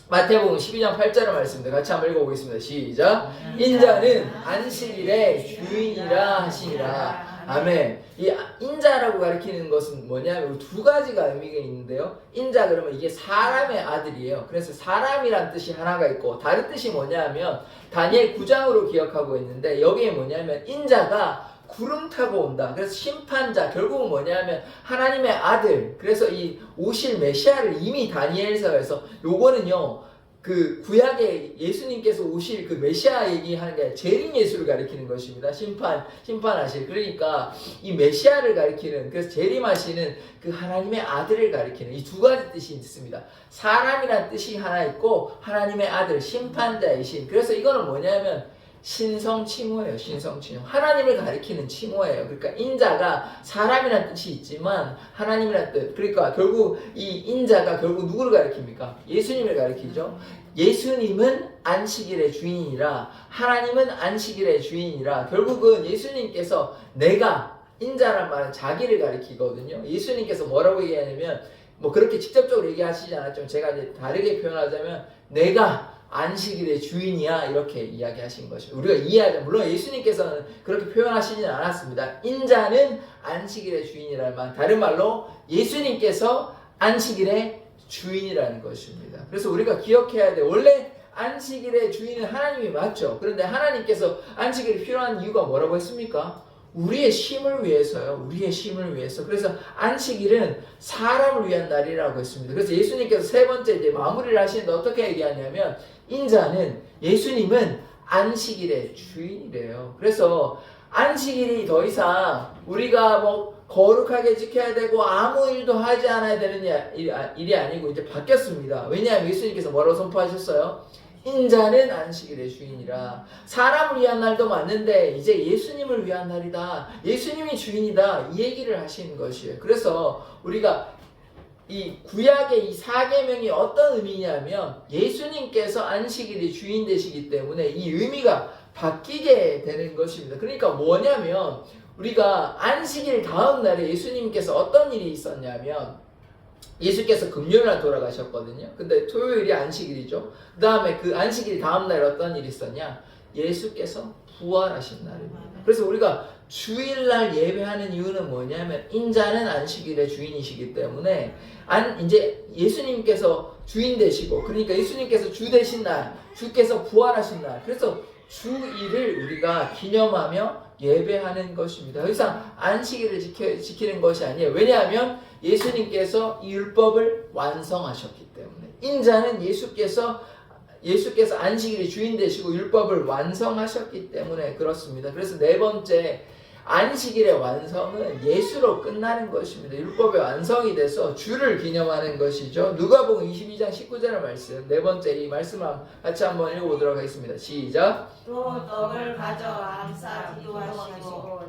마태복음 12장 8절의 말씀인데 같이 한번 읽어보겠습니다. 시작. 인자는 안식일의 주인이라 하시니라. 아멘. 이 인자라고 가리키는 것은 뭐냐면 두 가지가 의미가 있는데요. 인자 그러면 이게 사람의 아들이에요. 그래서 사람이란 뜻이 하나가 있고, 다른 뜻이 뭐냐면 다니엘 9장으로 기억하고 있는데, 여기에 뭐냐면 인자가 구름 타고 온다. 그래서 심판자, 결국은 뭐냐면 하나님의 아들. 그래서 이 오실 메시아를 이미 다니엘서에서, 요거는요 그 구약에 예수님께서 오실 그 메시아 얘기하는 게 재림 예수를 가리키는 것입니다. 심판하실. 그러니까 이 메시아를 가리키는, 그래서 재림하시는 그 하나님의 아들을 가리키는 이 두 가지 뜻이 있습니다. 사람이란 뜻이 하나 있고 하나님의 아들, 심판자이신. 그래서 이거는 뭐냐면 신성칭호예요. 신성칭호. 하나님을 가리키는 칭호예요. 그러니까 인자가 사람이라는 뜻이 있지만 하나님이라는 뜻. 그러니까 결국 이 인자가 결국 누구를 가리킵니까? 예수님을 가리키죠. 예수님은 안식일의 주인이라, 하나님은 안식일의 주인이라. 결국은 예수님께서 내가, 인자란 말은 자기를 가리키거든요. 예수님께서 뭐라고 얘기하냐면, 뭐 그렇게 직접적으로 얘기하시지 않았지만 제가 이제 다르게 표현하자면 내가 안식일의 주인이야 이렇게 이야기하신 것이죠. 우리가 이해하자. 물론 예수님께서는 그렇게 표현하시진 않았습니다. 인자는 안식일의 주인이라는 말, 다른 말로 예수님께서 안식일의 주인이라는 것입니다. 그래서 우리가 기억해야 돼. 원래 안식일의 주인은 하나님이 맞죠. 그런데 하나님께서 안식일이 필요한 이유가 뭐라고 했습니까? 우리의 쉼을 위해서요. 우리의 쉼을 위해서. 그래서 안식일은 사람을 위한 날이라고 했습니다. 그래서 예수님께서 세 번째 이제 마무리를 하시는데 어떻게 얘기하냐면, 인자는, 예수님은 안식일의 주인이래요. 그래서 안식일이 더 이상 우리가 뭐 거룩하게 지켜야 되고 아무 일도 하지 않아야 되는 일이 아니고 이제 바뀌었습니다. 왜냐하면 예수님께서 뭐라고 선포하셨어요? 인자는 안식일의 주인이라. 사람을 위한 날도 맞는데 이제 예수님을 위한 날이다. 예수님이 주인이다. 이 얘기를 하시는 것이에요. 그래서 우리가 이 구약의 이 사계명이 어떤 의미냐면 예수님께서 안식일의 주인 되시기 때문에 이 의미가 바뀌게 되는 것입니다. 그러니까 뭐냐면 우리가 안식일 다음 날에 예수님께서 어떤 일이 있었냐면, 예수께서 금요일날 돌아가셨거든요. 근데 토요일이 안식일이죠. 그 다음에 그 안식일 다음 날에 어떤 일이 있었냐? 예수께서 부활하신 날입니다. 그래서 우리가 주일날 예배하는 이유는 뭐냐면 인자는 안식일의 주인이시기 때문에 이제 예수님께서 주인 되시고, 그러니까 예수님께서 주 되신 날, 주께서 부활하신 날, 그래서 주일을 우리가 기념하며 예배하는 것입니다. 더 이상 안식일을 지키는 것이 아니에요. 왜냐하면 예수님께서 이 율법을 완성하셨기 때문에. 인자는 예수께서 안식일의 주인 되시고 율법을 완성하셨기 때문에 그렇습니다. 그래서 네 번째, 안식일의 완성은 예수로 끝나는 것입니다. 율법의 완성이 돼서 주를 기념하는 것이죠. 누가복음 22장 19절의 말씀, 네 번째 이 말씀을 같이 한번 읽어보도록 하겠습니다. 시작. 또 떡을 가져 감사 기도하시고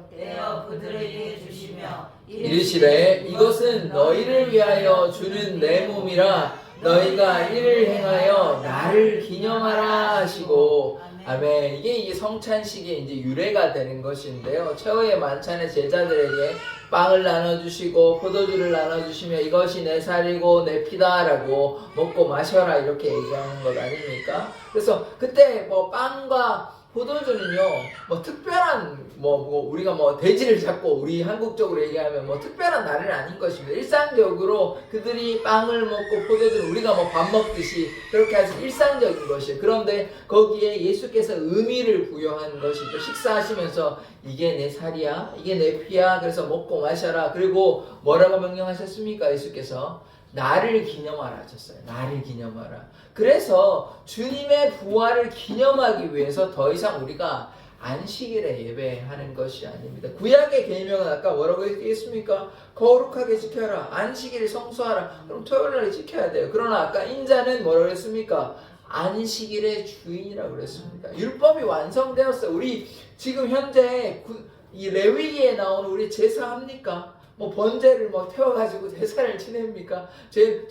이르시되 이것은 너희를 위하여 주는 내 몸이라 너희가 이를 행하여 나를 기념하라 하시고. 아멘. 이게 성찬식의 이제 유래가 되는 것인데요. 최후의 만찬에 제자들에게 빵을 나눠주시고 포도주를 나눠주시며 이것이 내 살이고 내 피다라고 먹고 마셔라 이렇게 얘기하는 것 아닙니까? 그래서 그때 뭐 빵과 포도주는요, 뭐 특별한 우리가 돼지를 잡고 우리 한국적으로 얘기하면 특별한 날은 아닌 것입니다. 일상적으로 그들이 빵을 먹고 포도주를 우리가 밥 먹듯이 그렇게 해서 일상적인 것이에요. 그런데 거기에 예수께서 의미를 부여한 것이죠. 식사하시면서 이게 내 살이야, 이게 내 피야. 그래서 먹고 마셔라. 그리고 뭐라고 명령하셨습니까? 예수께서 나를 기념하라 하셨어요. 나를 기념하라. 그래서 주님의 부활을 기념하기 위해서 더 이상 우리가 안식일에 예배하는 것이 아닙니다. 구약의 계명은 아까 뭐라고 했습니까? 거룩하게 지켜라. 안식일을 성수하라. 그럼 토요일날 지켜야 돼요. 그러나 아까 인자는 뭐라고 했습니까? 안식일의 주인이라고 그랬습니다. 율법이 완성되었어요. 우리 지금 현재 이 레위기에 나오는 우리 제사합니까? 번제를 태워가지고 제사를 지냅니까?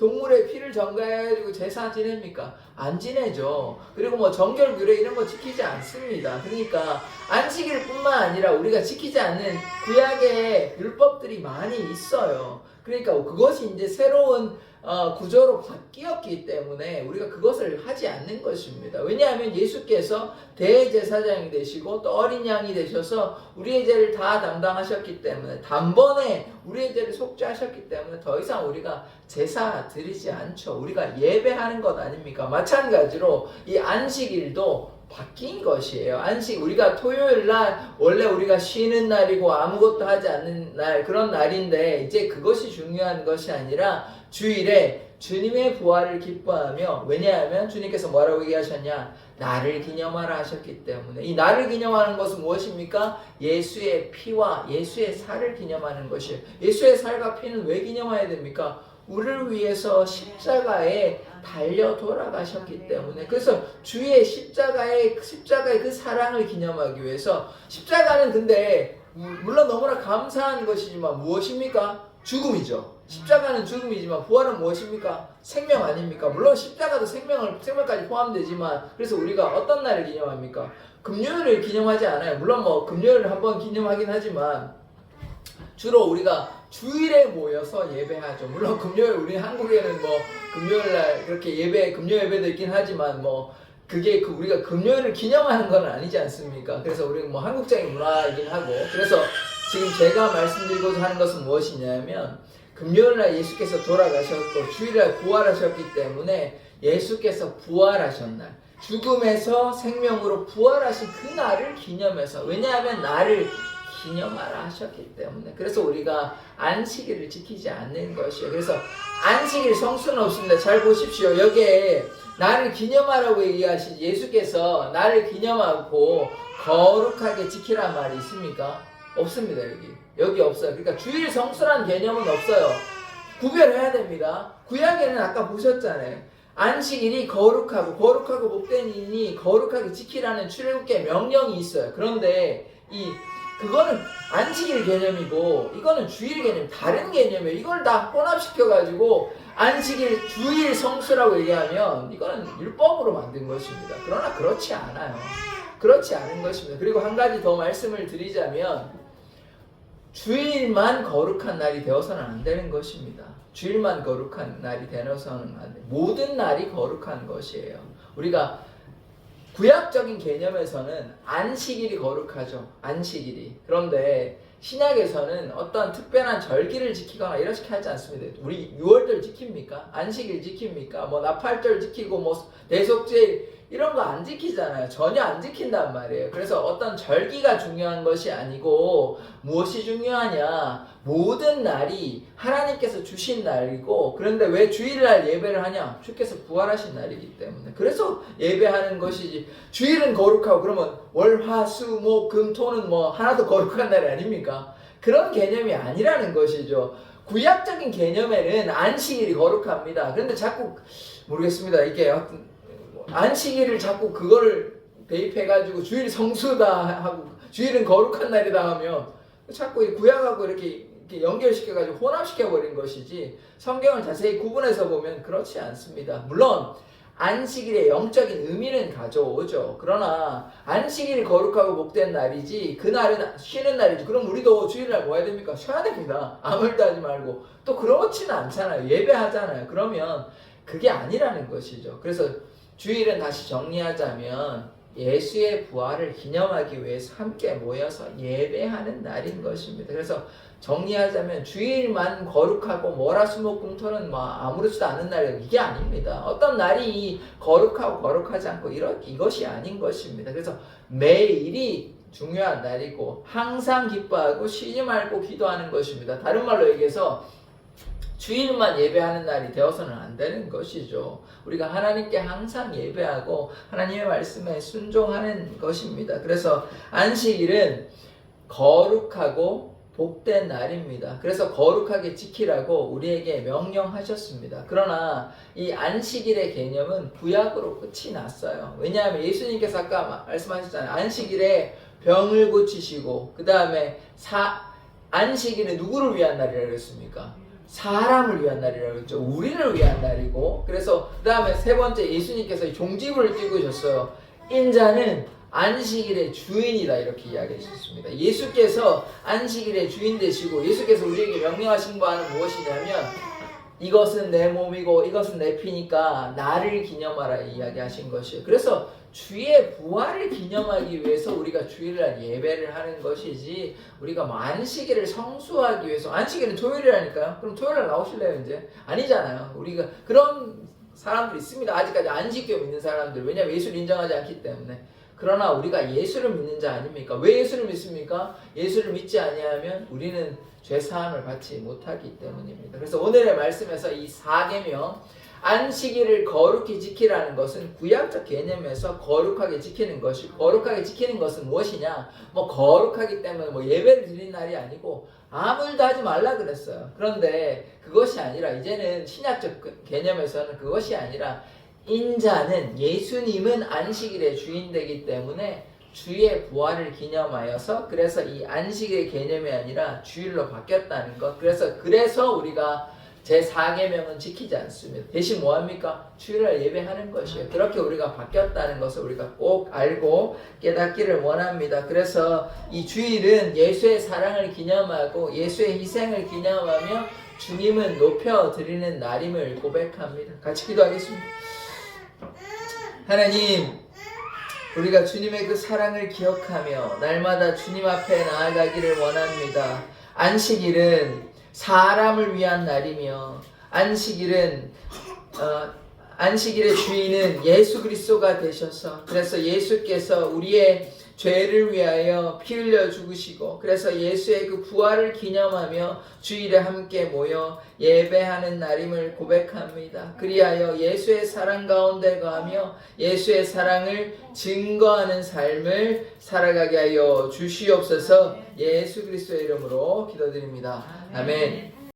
동물의 피를 전가해가지고 제사 지냅니까? 안 지내죠. 그리고 정결 규례 이런 거 지키지 않습니다. 그러니까 안식일 뿐만 아니라 우리가 지키지 않는 구약의 율법들이 많이 있어요. 그러니까 그것이 이제 새로운 구조로 바뀌었기 때문에 우리가 그것을 하지 않는 것입니다. 왜냐하면 예수께서 대제사장이 되시고 또 어린 양이 되셔서 우리의 죄를 다 담당하셨기 때문에 단번에 우리의 죄를 속죄하셨기 때문에 더 이상 우리가 제사 드리지 않죠. 우리가 예배하는 것 아닙니까? 마찬가지로 이 안식일도 바뀐 것이에요. 우리가 토요일 날 원래 우리가 쉬는 날이고 아무것도 하지 않는 날, 그런 날인데 이제 그것이 중요한 것이 아니라 주일에 주님의 부활을 기뻐하며, 왜냐하면 주님께서 뭐라고 얘기하셨냐? 나를 기념하라 하셨기 때문에. 이 나를 기념하는 것은 무엇입니까? 예수의 피와 예수의 살을 기념하는 것이에요. 예수의 살과 피는 왜 기념해야 됩니까? 우리를 위해서 십자가에 달려 돌아가셨기 때문에. 그래서 주의 십자가의 그 사랑을 기념하기 위해서. 십자가는 근데 물론 너무나 감사한 것이지만 무엇입니까? 죽음이죠. 십자가는 죽음이지만 부활은 무엇입니까? 생명 아닙니까? 물론 십자가도 생명까지 포함되지만, 그래서 우리가 어떤 날을 기념합니까? 금요일을 기념하지 않아요. 물론 금요일을 한번 기념하긴 하지만 주로 우리가 주일에 모여서 예배하죠. 물론 금요일, 우리 한국에는 금요일날 그렇게 금요 예배도 있긴 하지만 그게 우리가 금요일을 기념하는 건 아니지 않습니까? 그래서 우리는 한국적인 문화이긴 하고. 그래서 지금 제가 말씀드리고자 하는 것은 무엇이냐면, 금요일날 예수께서 돌아가셨고 주일날 부활하셨기 때문에 예수께서 부활하신 날, 죽음에서 생명으로 부활하신 그 날을 기념해서, 왜냐하면 나를 기념하라 하셨기 때문에. 그래서 우리가 안식일을 지키지 않는 것이에요. 그래서 안식일 성수는 없습니다. 잘 보십시오. 여기에 나를 기념하라고 얘기하시지, 예수께서 나를 기념하고 거룩하게 지키란 말이 있습니까? 없습니다. 여기 없어요. 그러니까 주일 성수라는 개념은 없어요. 구별해야 됩니다. 구약에는 아까 보셨잖아요. 안식일이 거룩하고 복된 일이니 거룩하게 지키라는 출애굽기의 명령이 있어요. 그런데 그거는 안식일 개념이고 이거는 주일 개념, 다른 개념이에요. 이걸 다 혼합시켜가지고 안식일 주일 성수라고 얘기하면 이거는 율법으로 만든 것입니다. 그러나 그렇지 않아요. 그렇지 않은 것입니다. 그리고 한 가지 더 말씀을 드리자면, 주일만 거룩한 날이 되어서는 안 되는 것입니다. 주일만 거룩한 날이 되어서는 안 돼요. 모든 날이 거룩한 것이에요. 우리가 구약적인 개념에서는 안식일이 거룩하죠. 안식일이. 그런데 신약에서는 어떤 특별한 절기를 지키거나 이렇게 하지 않습니다. 우리 6월절 지킵니까? 안식일 지킵니까? 나팔절 지키고 대속제일 이런 거 안 지키잖아요. 전혀 안 지킨단 말이에요. 그래서 어떤 절기가 중요한 것이 아니고 무엇이 중요하냐? 모든 날이 하나님께서 주신 날이고, 그런데 왜 주일날 예배를 하냐? 주께서 부활하신 날이기 때문에. 그래서 예배하는 것이지. 주일은 거룩하고 그러면 월, 화, 수, 목, 금, 토는 하나도 거룩한 날이 아닙니까? 그런 개념이 아니라는 것이죠. 구약적인 개념에는 안식일이 거룩합니다. 그런데 자꾸 모르겠습니다. 이게 안식일을 자꾸 그거를 대입해가지고 주일 성수다 하고 주일은 거룩한 날이다 하면 자꾸 구약하고 이렇게 이렇게 연결시켜가지고 혼합시켜버린 것이지 성경을 자세히 구분해서 보면 그렇지 않습니다. 물론 안식일의 영적인 의미는 가져오죠. 그러나 안식일이 거룩하고 복된 날이지 그날은 쉬는 날이지. 그럼 우리도 주일날 뭐 해야 됩니까? 쉬어야 됩니다. 아무 일도 하지 말고. 또 그렇지는 않잖아요. 예배하잖아요. 그러면 그게 아니라는 것이죠. 그래서 주일은 다시 정리하자면 예수의 부활을 기념하기 위해서 함께 모여서 예배하는 날인 것입니다. 그래서 정리하자면 주일만 거룩하고 월화수목금토는 뭐 아무렇지도 않은 날이에요. 이게 아닙니다. 어떤 날이 거룩하고 거룩하지 않고 이것이 아닌 것입니다. 그래서 매일이 중요한 날이고 항상 기뻐하고 쉬지 말고 기도하는 것입니다. 다른 말로 얘기해서 주일만 예배하는 날이 되어서는 안 되는 것이죠. 우리가 하나님께 항상 예배하고 하나님의 말씀에 순종하는 것입니다. 그래서 안식일은 거룩하고 복된 날입니다. 그래서 거룩하게 지키라고 우리에게 명령하셨습니다. 그러나 이 안식일의 개념은 구약으로 끝이 났어요. 왜냐하면 예수님께서 아까 말씀하셨잖아요. 안식일에 병을 고치시고 그 다음에 안식일은 누구를 위한 날이라고 했습니까? 사람을 위한 날이라고 했죠. 우리를 위한 날이고, 그래서 그 다음에 세 번째 예수님께서 종지부를 띄우셨어요. 인자는 안식일의 주인이다 이렇게 이야기해 주셨습니다. 예수께서 안식일의 주인 되시고 예수께서 우리에게 명령하신 바는 무엇이냐면 이것은 내 몸이고 이것은 내 피니까 나를 기념하라 이야기하신 것이에요. 그래서 주의 부활을 기념하기 위해서 우리가 주일날 예배를 하는 것이지 우리가 뭐 안식일을 성수하기 위해서. 안식일은 토요일이라니까요. 그럼 토요일날 나오실래요 이제? 아니잖아요. 우리가 그런 사람들이 있습니다. 아직까지 안식교 믿는 사람들. 왜냐하면 예수를 인정하지 않기 때문에. 그러나 우리가 예수를 믿는 자 아닙니까? 왜 예수를 믿습니까? 예수를 믿지 아니하면 우리는 죄사함을 받지 못하기 때문입니다. 그래서 오늘의 말씀에서 이 4계명 안식일을 거룩히 지키라는 것은 구약적 개념에서 거룩하게 지키는 것이, 거룩하게 지키는 것은 무엇이냐? 뭐 거룩하기 때문에 뭐 예배를 드리는 날이 아니고 아무 일도 하지 말라 그랬어요. 그런데 그것이 아니라 이제는 신약적 개념에서는 그것이 아니라 인자는 예수님은 안식일의 주인 되기 때문에 주의 부활을 기념하여서 그래서 이 안식의 개념이 아니라 주일로 바뀌었다는 것. 그래서 우리가 제4계명은 지키지 않습니다. 대신 뭐합니까? 주일날 예배하는 것이에요. 그렇게 우리가 바뀌었다는 것을 우리가 꼭 알고 깨닫기를 원합니다. 그래서 이 주일은 예수의 사랑을 기념하고 예수의 희생을 기념하며 주님은 높여드리는 날임을 고백합니다. 같이 기도하겠습니다. 하나님, 우리가 주님의 그 사랑을 기억하며 날마다 주님 앞에 나아가기를 원합니다. 안식일은 사람을 위한 날이며 안식일의 주인은 예수 그리스도가 되셔서 그래서 예수께서 우리의 죄를 위하여 피 흘려 죽으시고 그래서 예수의 그 부활을 기념하며 주일에 함께 모여 예배하는 날임을 고백합니다. 그리하여 예수의 사랑 가운데 거하며 예수의 사랑을 증거하는 삶을 살아가게 하여 주시옵소서. 예수 그리스도의 이름으로 기도드립니다. 아멘.